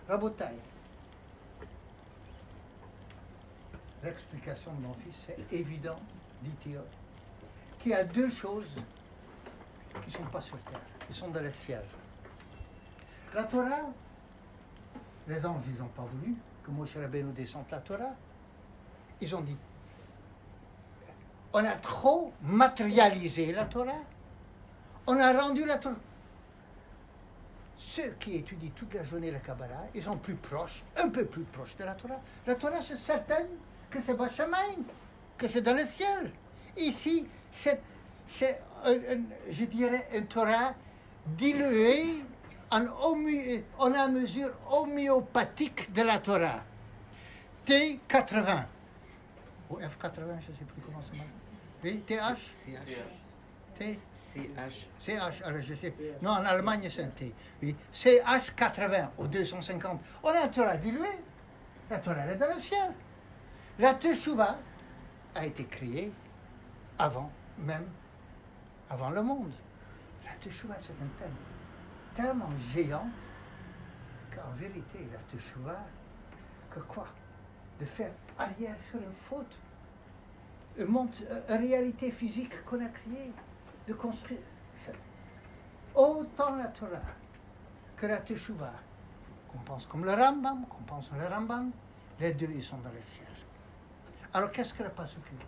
Rabotai. L'explication de mon fils, c'est évident, dit-il, qu'il y a deux choses qui ne sont pas sur terre, qui sont dans le ciel. La Torah, les anges, ils n'ont pas voulu que Moshe Rabbeinu descende la Torah. Ils ont dit, on a trop matérialisé la Torah, on a rendu la Torah. Ceux qui étudient toute la journée la Kabbalah, ils sont plus proches, un peu plus proches de la Torah. La Torah, c'est certain que c'est Bachamaïm, que c'est dans le ciel. Ici, c'est je dirais, une Torah diluée en la mesure homéopathique de la Torah. T80. Ou F80, je ne sais plus comment ça s'appelle. Oui, TH CH, alors je sais. Non, en Allemagne, c'est un T. Oui. CH80 ou 250. On a une Torah diluée. La Torah, elle est dans le ciel. La Teshuvah a été créée avant le monde. La Teshuvah, c'est un thème tellement géant qu'en vérité, la Teshuvah, que quoi? De faire arrière sur une faute, une réalité physique qu'on a créée, de construire. Autant la Torah que la Teshuvah, qu'on pense comme le Rambam, les deux, ils sont dans le ciel. Alors, qu'est-ce que le Pasuk dit?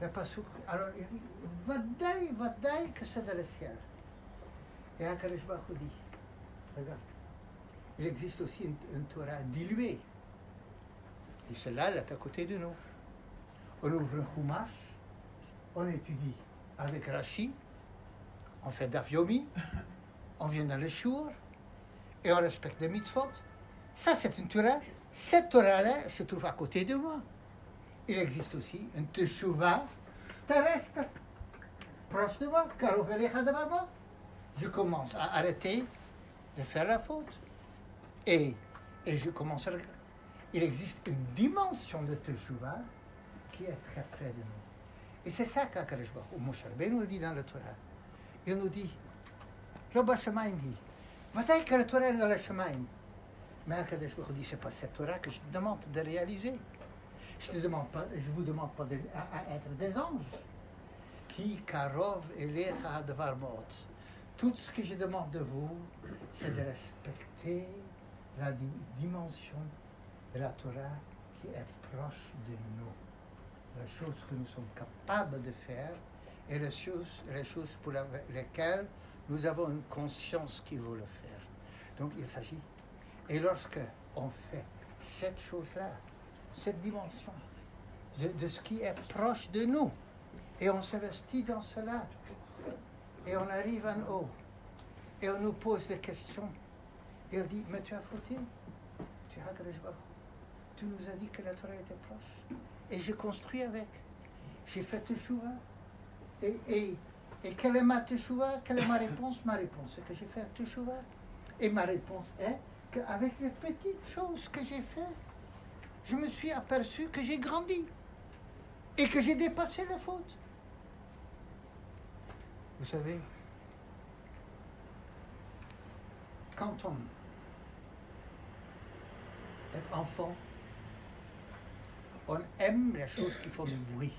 Le Pasuk, alors, il dit, Vadaï, que c'est dans le ciel. Et Akadosh Baruch Hu dit, regarde, il existe aussi une Torah diluée. Et celle-là, elle est à côté de nous. On ouvre un Chumash, on étudie avec Rashi, on fait Daf Yomi, on vient dans le Shur, et on respecte les mitzvot. Ça, c'est une Torah. Cette Torah-là se trouve à côté de moi. Il existe aussi une Teshuvah terrestre, proche de moi, Karov Elecha Davar. Je commence à arrêter de faire la faute. Et je commence à regarder. Il existe une dimension de Teshuvah qui est très près de nous. Et c'est ça qu'Akadosh Baruch Hu, Moshe Rabbeinu nous dit dans le Torah. Il nous dit, Lo Bashamaim hi. Vadaï que la Torah est dans le Shamaim. Mais Akadosh Baruch Hu dit, c'est pas cette Torah que je te demande de réaliser. Je ne vous demande pas à être des anges. Ki karov elecha hadvar mot. Tout ce que je demande de vous, c'est de respecter la dimension de la Torah qui est proche de nous. La chose que nous sommes capables de faire et les choses pour lesquelles nous avons une conscience qui veut le faire. Donc il s'agit. Et lorsque on fait cette chose-là, cette dimension de ce qui est proche de nous, et on s'investit dans cela, et on arrive en haut, et on nous pose des questions, et on dit, mais tu as fauté, tu as tu nous as dit que la Torah était proche, et j'ai construit avec, j'ai fait Teshuvah, et quelle est ma Teshuvah, quelle est ma réponse? Ma réponse, c'est que j'ai fait Teshuvah, et ma réponse est qu'avec les petites choses que j'ai faites, je me suis aperçu que j'ai grandi et que j'ai dépassé la faute. Vous savez, quand on est enfant, on aime les choses qui font du bruit.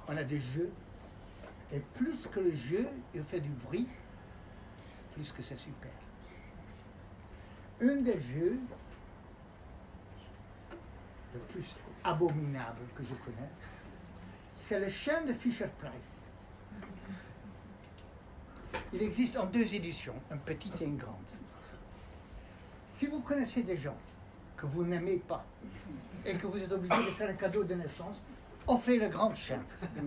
On a des jeux, et plus que le jeu il fait du bruit, plus que c'est super. Un des jeux le plus abominable que je connais, c'est le chien de Fisher-Price. Il existe en deux éditions, une petite et une grande. Si vous connaissez des gens que vous n'aimez pas et que vous êtes obligé de faire un cadeau de naissance, offrez le grand chien. Après,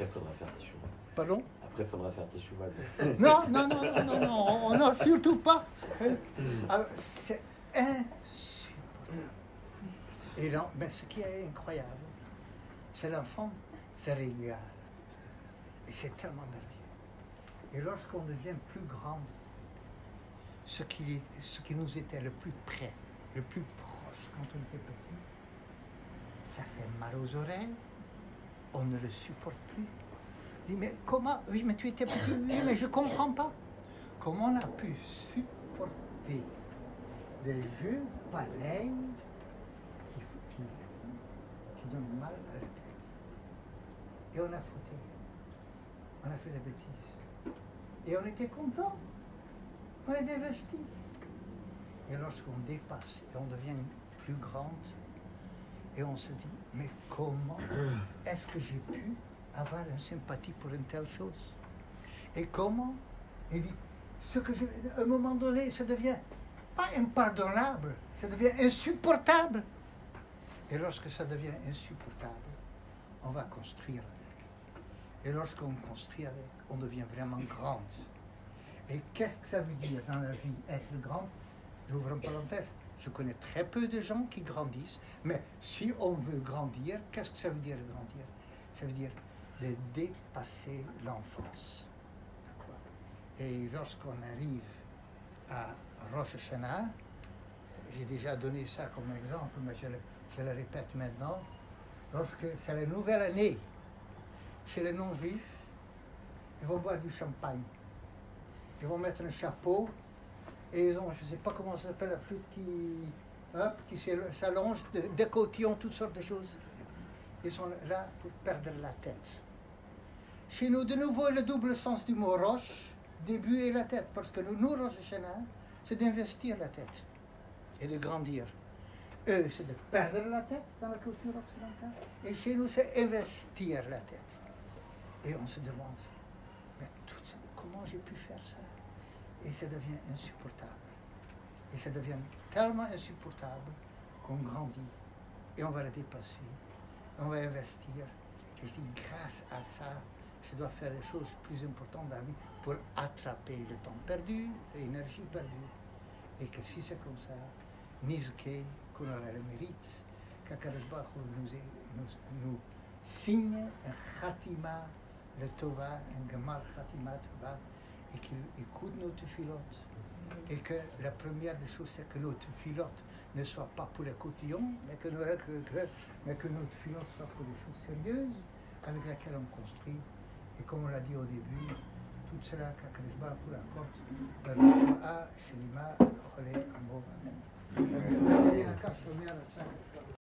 il faudra faire Teshuvah. Pardon? Après, après, il faudra faire tes cheval. Non, non, non, non, non, non, non, surtout pas. Alors, c'est insupportable. Et non, mais ce qui est incroyable, c'est l'enfant se régale. Et c'est tellement merveilleux. Et lorsqu'on devient plus grand, ce qui nous était le plus près, le plus proche quand on était petit, ça fait mal aux oreilles, on ne le supporte plus. Il dit, mais comment? Oui, mais tu étais petit, oui, mais je ne comprends pas. Comment on a pu supporter des jeux pareils qui donnent mal à la tête? Et on a fauté. On a fait des bêtises. Et on était content. On est investi. Et lorsqu'on dépasse et on devient plus grande, et on se dit, mais comment est-ce que j'ai pu avoir une sympathie pour une telle chose? Et comment? Il dit, à un moment donné, ça devient pas impardonnable, ça devient insupportable. Et lorsque ça devient insupportable, on va construire avec. Et lorsqu'on construit avec, on devient vraiment grande. Et qu'est-ce que ça veut dire dans la vie, être grande? J'ouvre une parenthèse. Je connais très peu de gens qui grandissent, mais si on veut grandir, qu'est-ce que ça veut dire grandir? Ça veut dire de dépasser l'enfance. Et lorsqu'on arrive à Rosh Hashanah, j'ai déjà donné ça comme exemple, mais je le répète maintenant, lorsque c'est la nouvelle année, chez les non-juifs, ils vont boire du champagne, ils vont mettre un chapeau, et ils ont, je ne sais pas comment ça s'appelle, la flûte qui s'allonge, des cotillons, toutes sortes de choses. Ils sont là pour perdre la tête. Chez nous, de nouveau, le double sens du mot roche, début et la tête, parce que nous, Rosh Hashanah, c'est d'investir la tête et de grandir. Eux, c'est de perdre la tête dans la culture occidentale, et chez nous, c'est investir la tête. Et on se demande, mais comment j'ai pu faire ça? Et ça devient insupportable. Et ça devient tellement insupportable qu'on grandit et on va le dépasser. On va investir. Et je dis, grâce à ça, je dois faire des choses plus importantes dans la vie pour attraper le temps perdu, l'énergie perdue. Et que si c'est comme ça, Nizke, qu'on aura le mérite, qu'Akadosh Baruch Hu nous signe un Khatima, le Tova, un Gemar Khatima Tova, et qu'il écoute nos tefilotes. Et que la première des choses, c'est que nos tefilotes ne soient pas pour les cotillons, mais que nos tefilotes soient pour des choses sérieuses avec lesquelles on construit. Et comme on l'a dit au début, tout cela qu'Akadosh Baruch Hu accorde, Shelima, Chole, Amor, Amen.